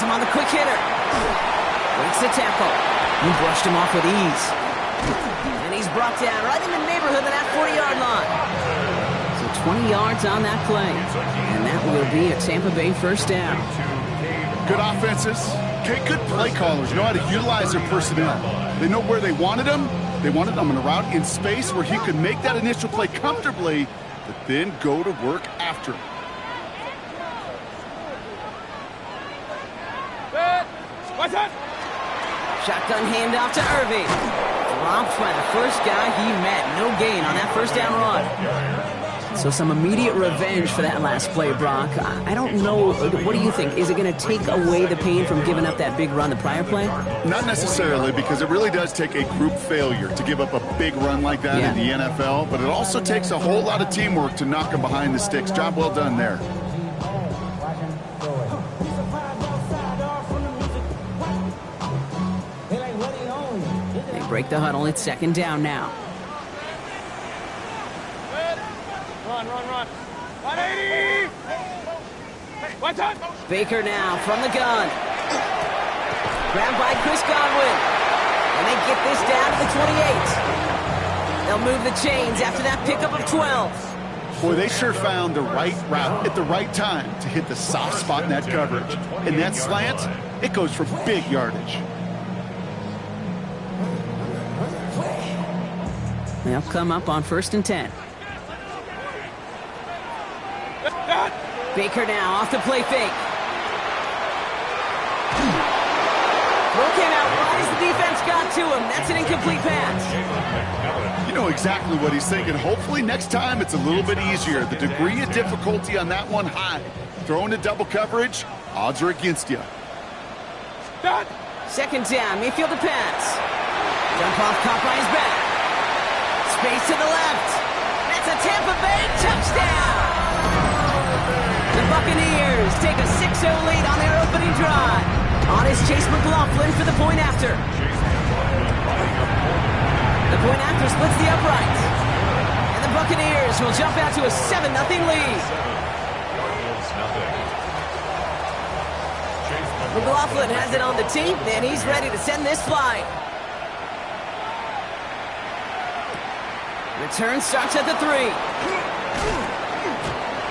Has him on the quick hitter. Breaks the tempo. He brushed him off with ease. And he's brought down right in the neighborhood of that 40-yard line. So 20 yards on that play. And that will be a Tampa Bay first down. Good offenses. Okay, good play callers know how to utilize their personnel. They know where they wanted them. They wanted them on a route in space where he could make that initial play comfortably, but then go to work after it. Shotgun handoff to Irving. Dropped by the first guy he met. No gain on that first down run. So some immediate revenge for that last play, Brock. I don't know. What do you think? Is it going to take away the pain from giving up that big run the prior play? Not necessarily, because it really does take a group failure to give up a big run like that in the NFL. But it also takes a whole lot of teamwork to knock them behind the sticks. Job well done there. Break the huddle. It's second down now. Run. 180! What's up? Baker now from the gun. Grabbed by Chris Godwin. And they get this down to the 28. They'll move the chains after that pickup of 12. Boy, they sure found the right route at the right time to hit the soft spot in that coverage. And that slant, it goes for big yardage. They'll come up on 1st and 10. Baker now off the play fake. Throw came out right as the defense got to him. That's an incomplete pass. You know exactly what he's thinking. Hopefully next time it's a little bit easier. The degree of difficulty on that one high. Throwing to double coverage, odds are against you. Second down, Mayfield to pass. Dump off caught by his back. Space to the left. That's a Tampa Bay touchdown. The Buccaneers take a 6-0 lead on their opening drive. On is Chase McLaughlin for the point after. The point after splits the uprights. And the Buccaneers will jump out to a 7-0 lead. McLaughlin has it on the tee, and he's ready to send this flight. Return starts at the 3.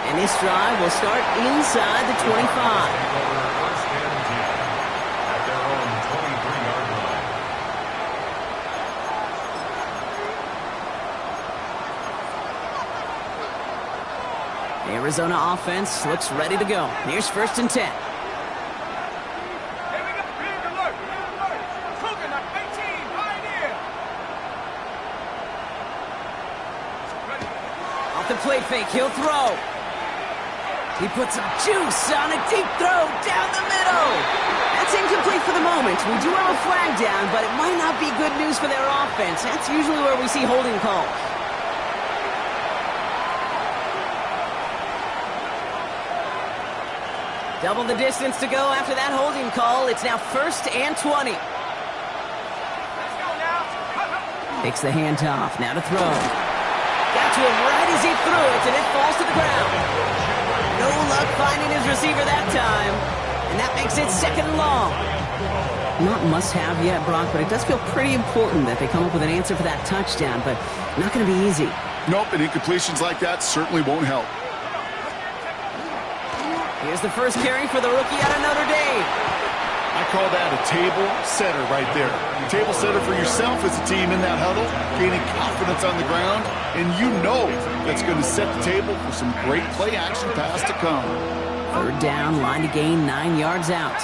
And this drive will start inside the 25. The Arizona offense looks ready to go. Here's 1st and 10. The play fake, he'll throw. He puts some juice on a deep throw down the middle. That's incomplete for the moment. We do have a flag down, but it might not be good news for their offense. That's usually where we see holding calls. Double the distance to go after that holding call. It's now 1st and 20. Takes the handoff, now to throw. Got to him right as he threw it, and it falls to the ground. No luck finding his receiver that time, and that makes it 2nd and long. Not must-have yet, Brock, but it does feel pretty important that they come up with an answer for that touchdown, but not going to be easy. Nope, and incompletions like that certainly won't help. Here's the first carry for the rookie out of Notre Dame. I call that a table setter right there. Table setter for yourself as a team in that huddle, gaining confidence on the ground, and you know that's going to set the table for some great play action pass to come. 3rd down, line to gain 9 yards out.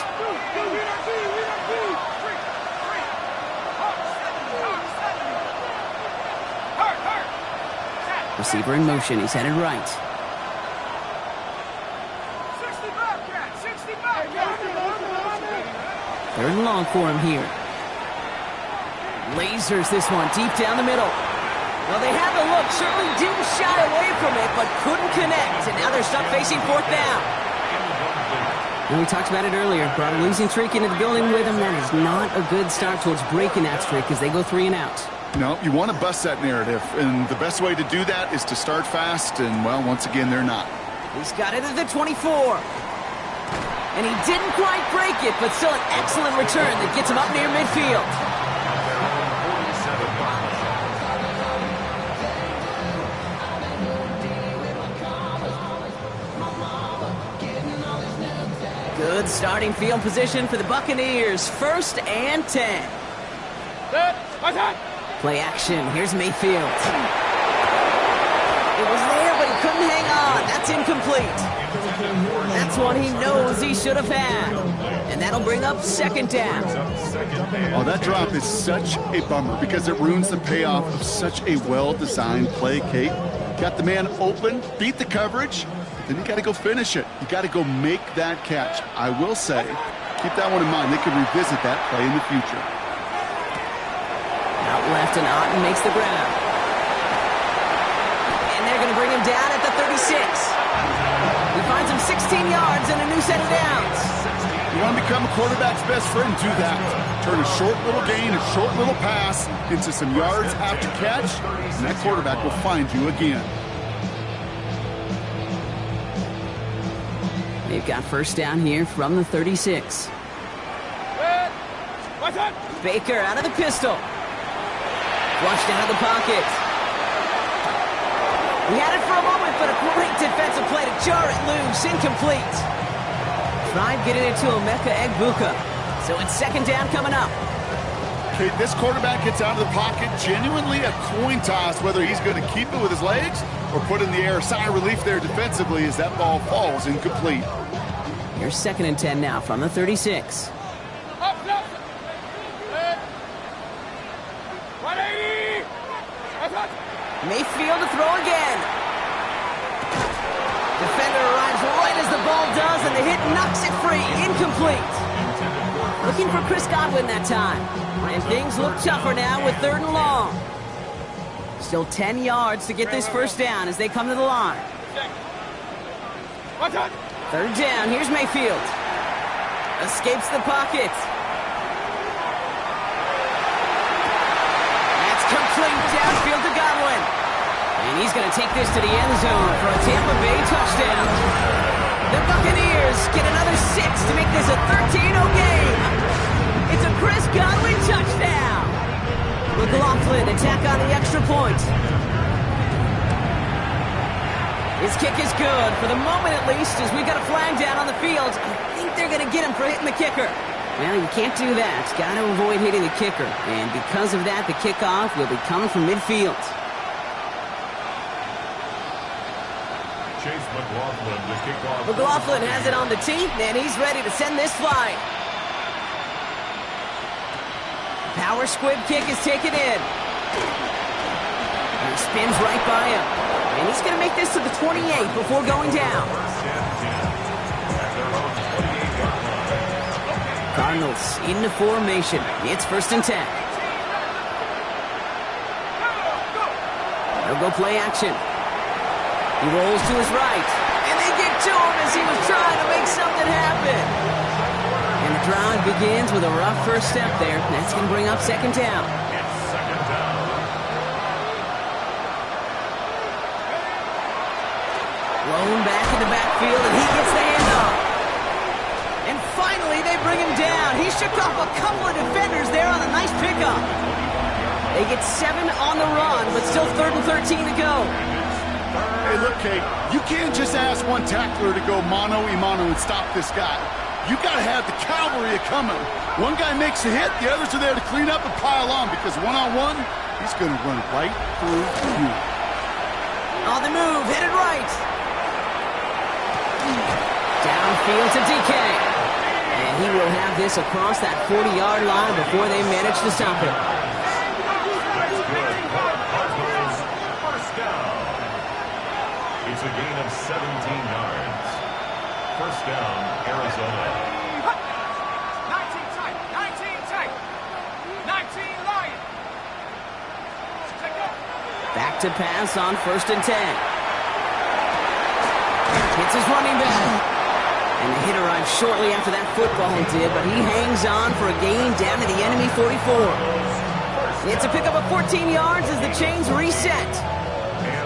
Receiver in motion, he's headed right. 3rd and long for him here. Lasers this one deep down the middle. Well, they had the look, certainly didn't shy away from it, but couldn't connect, and now they're stuck facing 4th down. And we talked about it earlier. Brought a losing streak into the building with them. That is not a good start towards breaking that streak as they go 3 and out. No, you want to bust that narrative, and the best way to do that is to start fast, and, well, once again, they're not. He's got it at the 24. And he didn't quite break it, but still an excellent return that gets him up near midfield. Good starting field position for the Buccaneers. 1st and 10. Play action. Here's Mayfield. It was there, but he couldn't hang on. That's incomplete. That's one he knows he should have had. And that'll bring up 2nd down. Oh, that drop is such a bummer because it ruins the payoff of such a well-designed play, Kate. Got the man open, beat the coverage, then you got to go finish it. You got to go make that catch. I will say, keep that one in mind. They can revisit that play in the future. Out left, and Otten makes the grab. And they're going to bring him down at the 36. He finds him 16 yards and a new set of downs. You want to become a quarterback's best friend, do that. Turn a short little gain, a short little pass into some yards after catch, and that quarterback will find you again. They've got 1st down here from the 36. Baker out of the pistol. Flushed out of the pocket. He had it for a moment, but a great defensive play to jar it loose. Incomplete. Tried getting it to Emeka Egbuka. So it's 2nd down coming up. Okay, this quarterback gets out of the pocket. Genuinely a coin toss whether he's going to keep it with his legs or put in the air. Sigh of relief there defensively as that ball falls incomplete. Here's 2nd and 10 now from the 36. Mayfield to throw again. Defender arrives right as the ball does, and the hit knocks it free. Incomplete. Looking for Chris Godwin that time. And things look tougher now with 3rd and long. Still 10 yards to get this 1st down as they come to the line. 3rd down. Here's Mayfield. Escapes the pocket. That's complete downfield to Godwin. And he's going to take this to the end zone for a Tampa Bay touchdown. The Buccaneers get another 6 to make this a 13-0 game. It's a Chris Godwin touchdown. McLaughlin attack on the extra point. His kick is good, for the moment at least, as we got a flag down on the field. I think they're going to get him for hitting the kicker. Well, you can't do that. Got to avoid hitting the kicker. And because of that, the kickoff will be coming from midfield. McLaughlin has it on the tee, and he's ready to send this flying. Power squib kick is taken in. And he spins right by him. And he's going to make this to the 28 before going down. Cardinals into formation. It's 1st and 10. They'll go play action. He rolls to his right. And they get to him as he was trying to make something happen. And the drive begins with a rough 1st step there. That's going to bring up 2nd down. Blown back in the backfield, and he gets the handoff. And finally, they bring him down. He shook off a couple of defenders there on a nice pickup. They get 7 on the run, but still 3rd and 13 to go. Hey, look, Kate, you can't just ask one tackler to go mano-a-mano and stop this guy. You got to have the cavalry coming. One guy makes a hit, the others are there to clean up and pile on, because one-on-one, he's going to run right through you. On the move, headed right. Downfield to DK. And he will have this across that 40-yard line before they manage to stop it. It's a gain of 17 yards. 1st down, Arizona. 19 tight, 19 tight, 19 Lion. Back to pass on 1st and 10. Hits his running back. And the hit arrives shortly after that football did, but he hangs on for a gain down to the enemy 44. It's a pickup of 14 yards as the chains reset.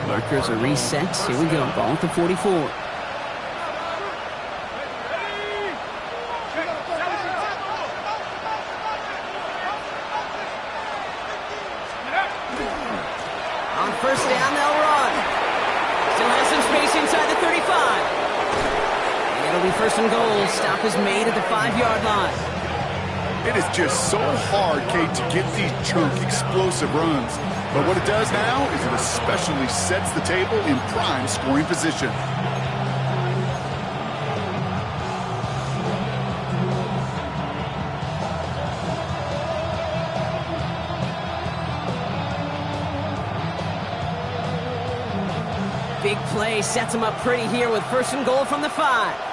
Markers are reset. Here we go. Ball at the 44. On first and goal, stop is made at the 5-yard line. It is just so hard, Kate, to get these chunk, explosive runs. But what it does now is it especially sets the table in prime scoring position. Big play sets him up pretty here with first and goal from the 5.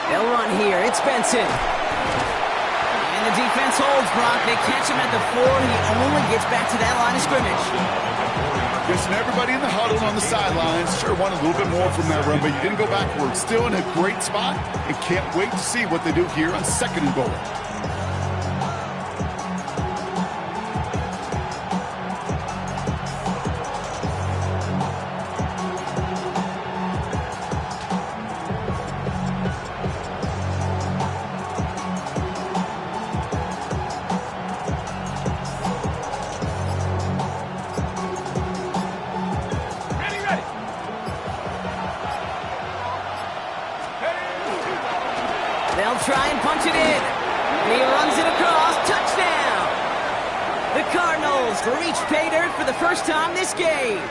They'll run here. It's Benson. And the defense holds, Brock. They catch him at the 4. He only gets back to that line of scrimmage. Listen, everybody in the huddle on the sidelines sure wanted a little bit more from that run, but you didn't go backwards. Still in a great spot and can't wait to see what they do here on second and goal. They'll try and punch it in. And he runs it across. Touchdown! The Cardinals reach pay dirt for the first time this game.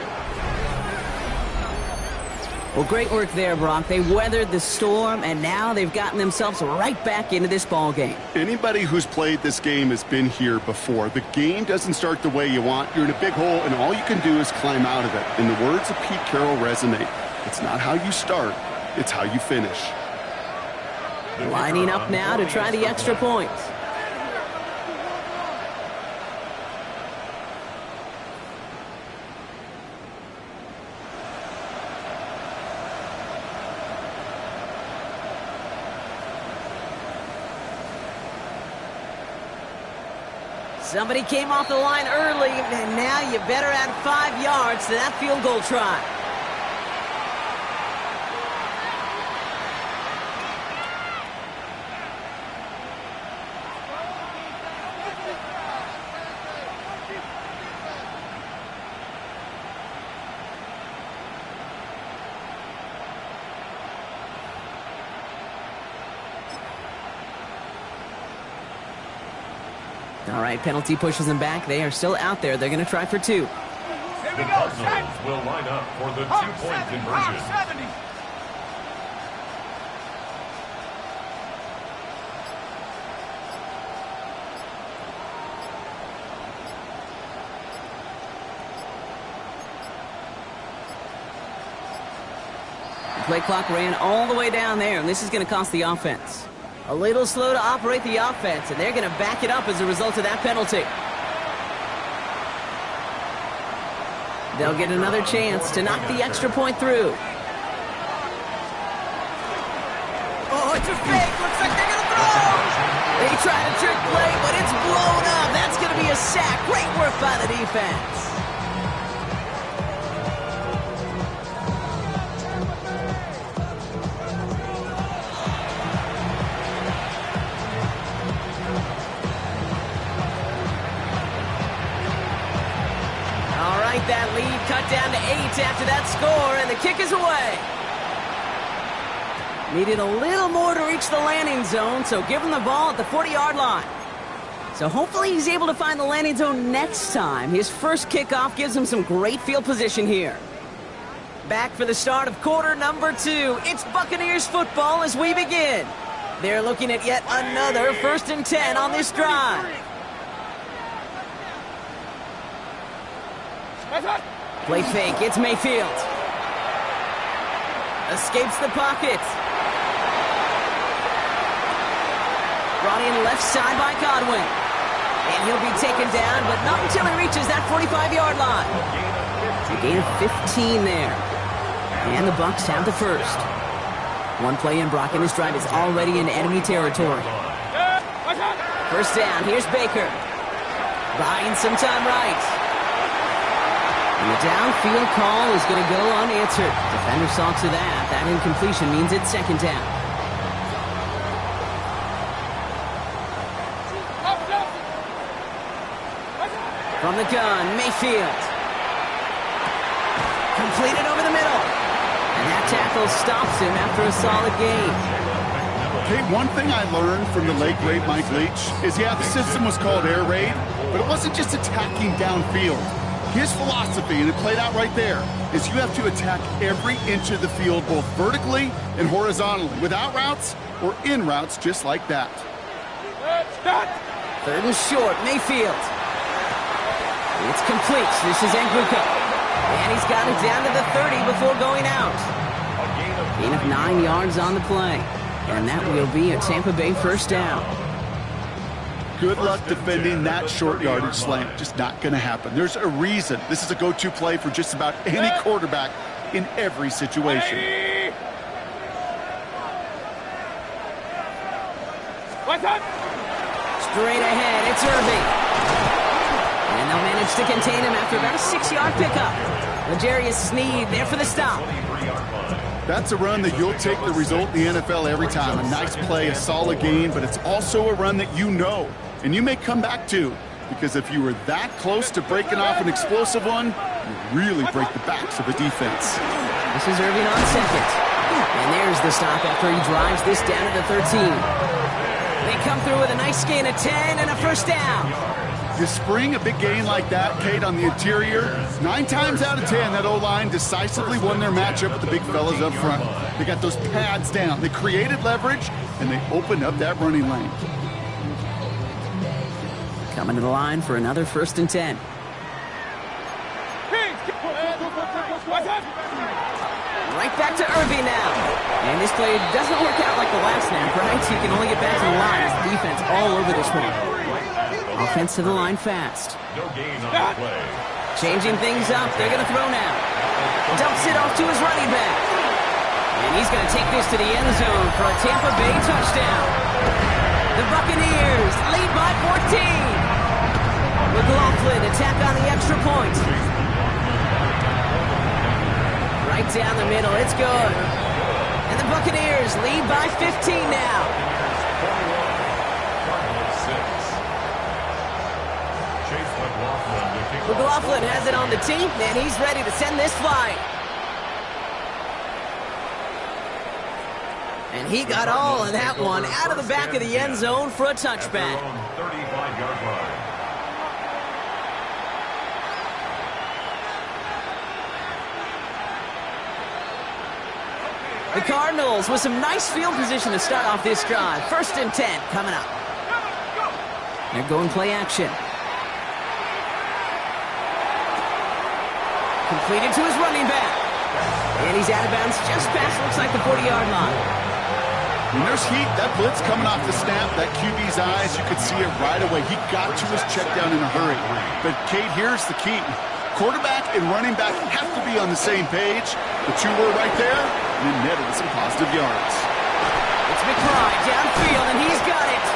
Well, great work there, Brock. They weathered the storm, and now they've gotten themselves right back into this ball game. Anybody who's played this game has been here before. The game doesn't start the way you want. You're in a big hole, and all you can do is climb out of it. And the words of Pete Carroll resonate. It's not how you start, it's how you finish. Lining up now to try the extra points. Somebody came off the line early, and now you better add 5 yards to that field goal try. All right, penalty pushes them back. They are still out there. They're going to try for 2. The Cardinals will line up for the 2-point conversion. The play clock ran all the way down there, and this is going to cost the offense. A little slow to operate the offense, and they're going to back it up as a result of that penalty. They'll get another chance to knock the extra point through. Oh, it's a fake. Looks like they're going to throw. They try to trick play, but it's blown up. That's going to be a sack. Great work by the defense. That lead cut down to 8 after that score, and the kick is away. Needed a little more to reach the landing zone, so give him the ball at the 40-yard line. So hopefully he's able to find the landing zone next time. His first kickoff gives him some great field position here. Back for the start of quarter number 2. It's Buccaneers football as we begin. They're looking at yet another 1st and 10 on this drive. Play fake, it's Mayfield. Escapes the pocket. Brought in left side by Godwin. And he'll be taken down, but not until he reaches that 45-yard line. A gain of 15 there. And the Bucs have the first. One play in, Brock, and this drive is already in enemy territory. First down, here's Baker. Buying some time right. And the downfield call is going to go unanswered. Defender saw to that. That incompletion means it's second down. From the gun, Mayfield. Completed over the middle. And that tackle stops him after a solid gain. Okay, one thing I learned from the late, great Mike Leach is, yeah, the system was called air raid, but it wasn't just attacking downfield. His philosophy, and it played out right there, is you have to attack every inch of the field, both vertically and horizontally, without routes or in routes just like that. Third and short, Mayfield. It's complete. This is Nguka. And he's got it down to the 30 before going out. Gain of 9 yards on the play. And that will be a Tampa Bay first down. Good luck defending that short yardage slant. Just not going to happen. There's a reason this is a go-to play for just about any quarterback in every situation. What's up? Straight ahead, it's Irving. And they'll manage to contain him after about a 6-yard pickup. L'Jarius Sneed there for the stop. That's a run that you'll take the result in the NFL every time. A nice play, a solid gain, but it's also a run that you know and you may come back to, because if you were that close to breaking off an explosive one, you really break the backs of a defense. This is Irving on second. And there's the stop after he drives this down to the 13. They come through with a nice gain of 10 and a first down. You spring a big gain like that, Kate, on the interior, 9 times out of 10, that O-line decisively won their matchup with the big fellas up front. They got those pads down. They created leverage, and they opened up that running lane. Coming to the line for another first and 10. Right back to Irving now. And this play doesn't work out like the last snap, right? You can only get back to the line as the defense all over this one. Offense to the line fast. No gain on the play. Changing things up. They're going to throw now. Dumps it off to his running back. And he's going to take this to the end zone for a Tampa Bay touchdown. The Buccaneers lead by 14. McLaughlin attack on the extra point. Right down the middle. It's good. And the Buccaneers lead by 15 now. McLaughlin has it on the team, and he's ready to send this flying. And he got all of that one out of the back of the end zone for a touchback. 35-yard line. The Cardinals with some nice field position to start off this drive. First and 10 coming up. They're going play action. Completed to his running back. And he's out of bounds just past, looks like, the 40-yard line. When there's heat, that blitz coming off the snap, that QB's eyes, you could see it right away. He got to his check down in a hurry. But, Kate, here's the key. Quarterback and running back have to be on the same page. The two were right there, and it netted some positive yards. It's McBride downfield, and he's got it.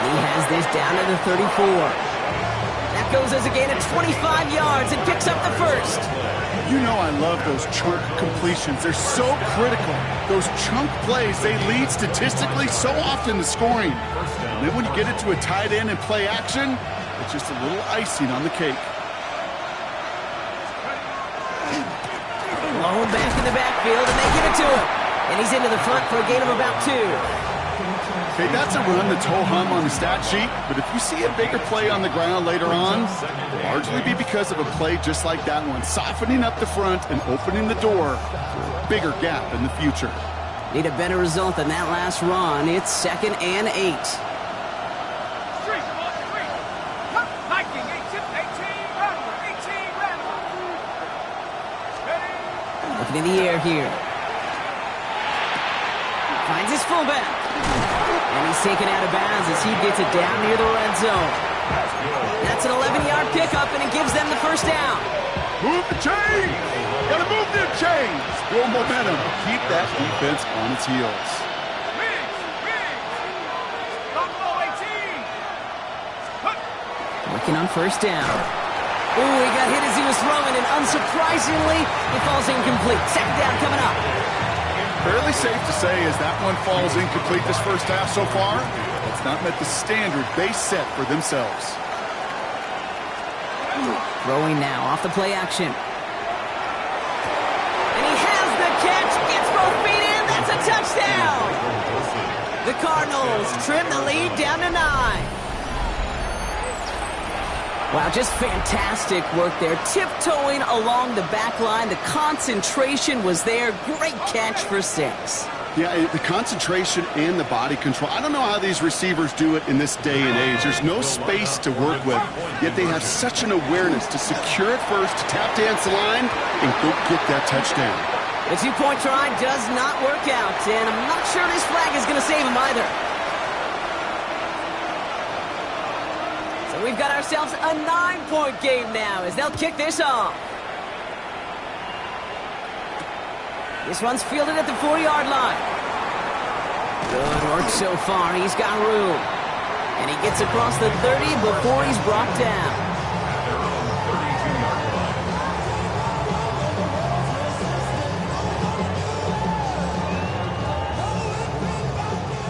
And he has this down to the 34. That goes as a gain of 25 yards and picks up the first. You know I love those chunk completions. They're so critical. Those chunk plays, they lead statistically so often to scoring. And then when you get it to a tight end and play action, it's just a little icing on the cake. Blown back in the backfield, and they give it to him. And he's into the front for a gain of about 2. Okay, that's a run that's ho-hum on the stat sheet, but if you see a bigger play on the ground later on, it'll largely be because of a play just like that one, softening up the front and opening the door for a bigger gap in the future. Need a better result than that last run. It's 2nd and 8. Looking in the air here. Finds his fullback. And he's taken out of bounds as he gets it down near the red zone. That's an 11-yard pickup, and it gives them the first down. Move the chains! Gotta move them chains! Build momentum. Keep that defense on its heels. Working on first down. Ooh, he got hit as he was throwing, and unsurprisingly, it falls incomplete. Second down coming up. Fairly safe to say as that one falls incomplete this first half so far, it's not met the standard they set for themselves. Throwing now off the play action. touchdown! The Cardinals trim the lead down to 9. Wow, just fantastic work there. Tiptoeing along the back line. The concentration was there. Great catch for 6. Yeah, the concentration and the body control. I don't know how these receivers do it in this day and age. There's no space to work with, yet they have such an awareness to secure it first, to tap dance the line, and go get that touchdown. The two-point try does not work out, and I'm not sure this flag is going to save him either. So we've got ourselves a 9-point game now as they'll kick this off. This one's fielded at the 4-yard line. Good work so far. He's got room. And he gets across the 30 before he's brought down.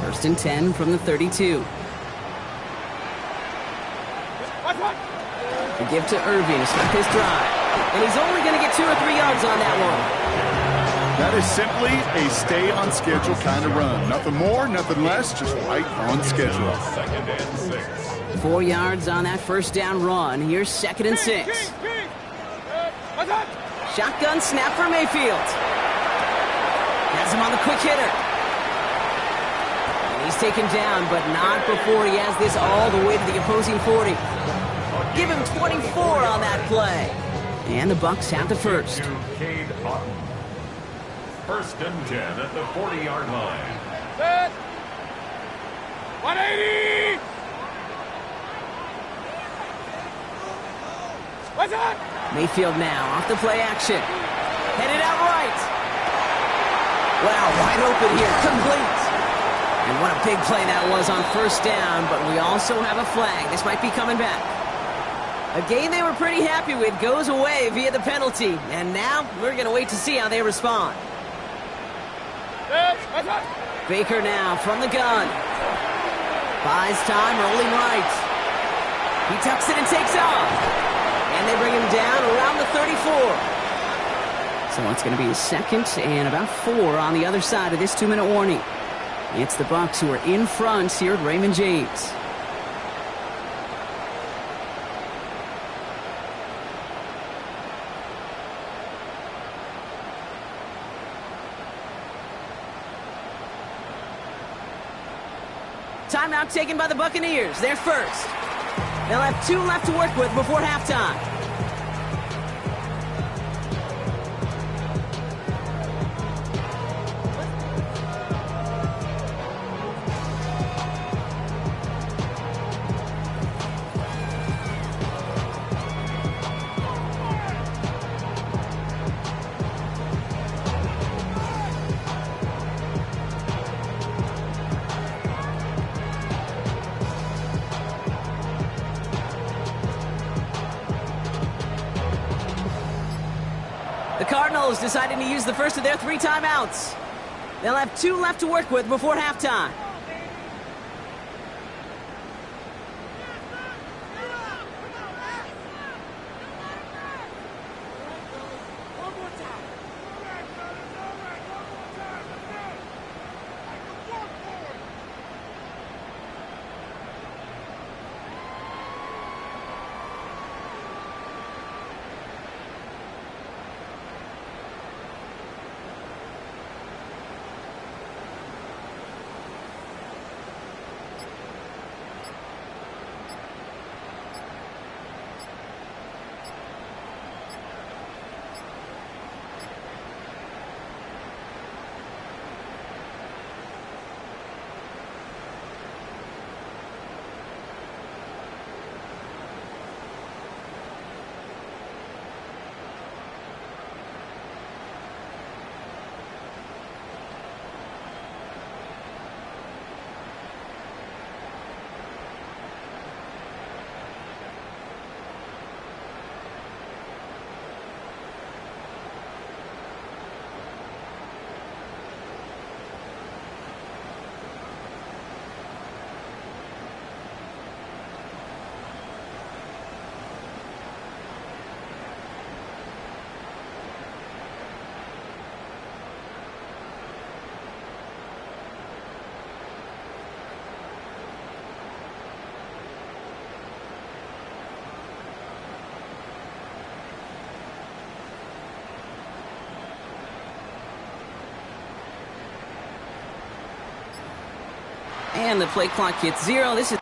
First and 10 from the 32. The give to Irving to start his drive. And he's only going to get 2 or 3 yards on that one. That is simply a stay-on-schedule kind of run. Nothing more, nothing less, just right on schedule. 2nd and 6. 4 yards on that first down run. Here's 2nd and 6. Shotgun snap for Mayfield. Has him on the quick hitter. And he's taken down, but not before he has this all the way to the opposing 40. Give him 24 on that play. And the Bucs have the first. First and 10 at the 40-yard line. Set. 180. What's that? Mayfield now off the play action. Headed out right. Wow, wide open here. Complete. And what a big play that was on first down, but we also have a flag. This might be coming back. A game they were pretty happy with goes away via the penalty. And now we're going to wait to see how they respond. Baker now from the gun. Buys time, rolling right. He tucks it and takes off. And they bring him down around the 34. So it's going to be a 2nd and about 4 on the other side of this 2-minute warning. It's the Bucs who are in front here at Raymond James. Timeout taken by the Buccaneers. They're first. They'll have 2 left to work with before halftime. The Cardinals deciding to use the first of their 3 timeouts. They'll have 2 left to work with before halftime. And the play clock hits 0. This is